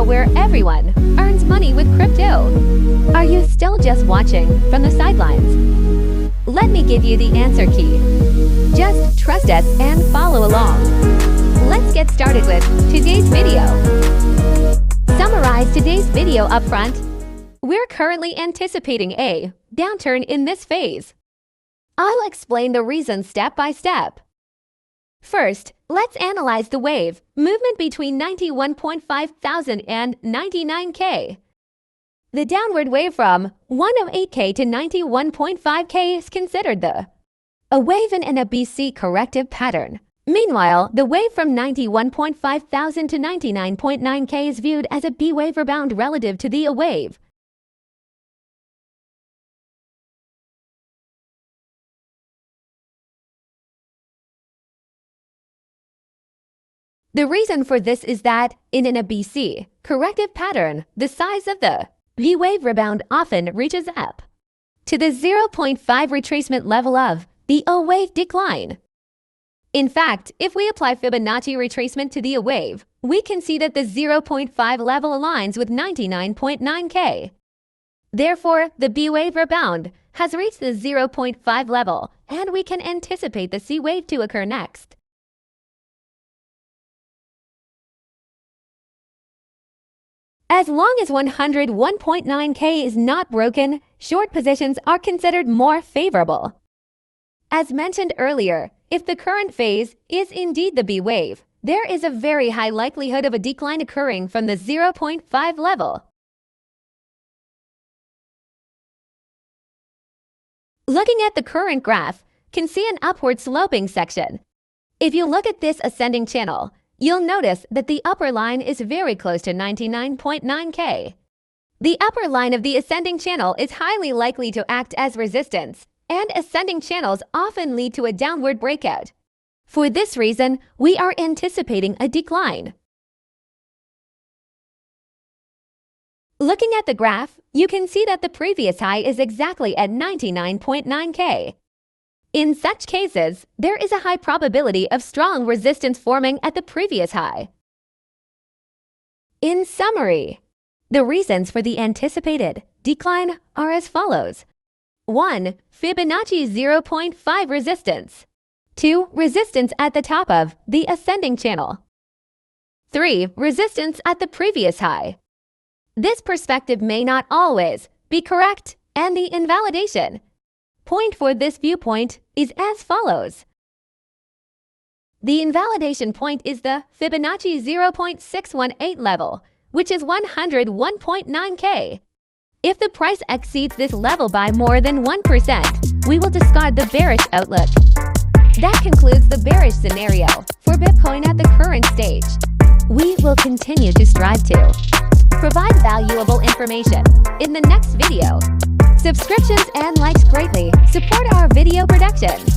video where everyone earns money with crypto. Are you still just watching from the sidelines? Let me give you the answer key. Just trust us and follow along. Let's get started with today's video. Summarize today's video up front. We're currently anticipating a downturn in this phase. I'll explain the reasons step by step. First, let's analyze the wave movement between 91.5 thousand and 99K. The downward wave from 108K to 91.5K is considered a wave in a BC corrective pattern. Meanwhile, the wave from 91.5 thousand to 99.9K is viewed as a B wave rebound relative to the A wave. The reason for this is that, in an ABC corrective pattern, the size of the V wave rebound often reaches up to the 0.5 retracement level of the O wave decline. In fact, if we apply Fibonacci retracement to the A wave, we can see that the 0.5 level aligns with 99.9K. Therefore, the B wave rebound has reached the 0.5 level, and we can anticipate the C wave to occur next. As long as 101.9K is not broken, short positions are considered more favorable. As mentioned earlier, if the current phase is indeed the B wave, there is a very high likelihood of a decline occurring from the 0.5 level. Looking at the current graph, can see an upward sloping section. If you look at this ascending channel, you'll notice that the upper line is very close to 99.9K. The upper line of the ascending channel is highly likely to act as resistance, and ascending channels often lead to a downward breakout. For this reason, we are anticipating a decline. Looking at the graph, you can see that the previous high is exactly at 99.9K. In such cases, there is a high probability of strong resistance forming at the previous high. In summary, the reasons for the anticipated decline are as follows. 1. Fibonacci 0.5 resistance. 2. Resistance at the top of the ascending channel. 3. Resistance at the previous high. This perspective may not always be correct, and the invalidation point for this viewpoint is as follows. The invalidation point is the Fibonacci 0.618 level, which is 101.9K. If the price exceeds this level by more than 1%, we will discard the bearish outlook. That concludes the bearish scenario for Bitcoin at the current stage. We will continue to strive to provide valuable information in the next video. Subscriptions and likes greatly support our video production.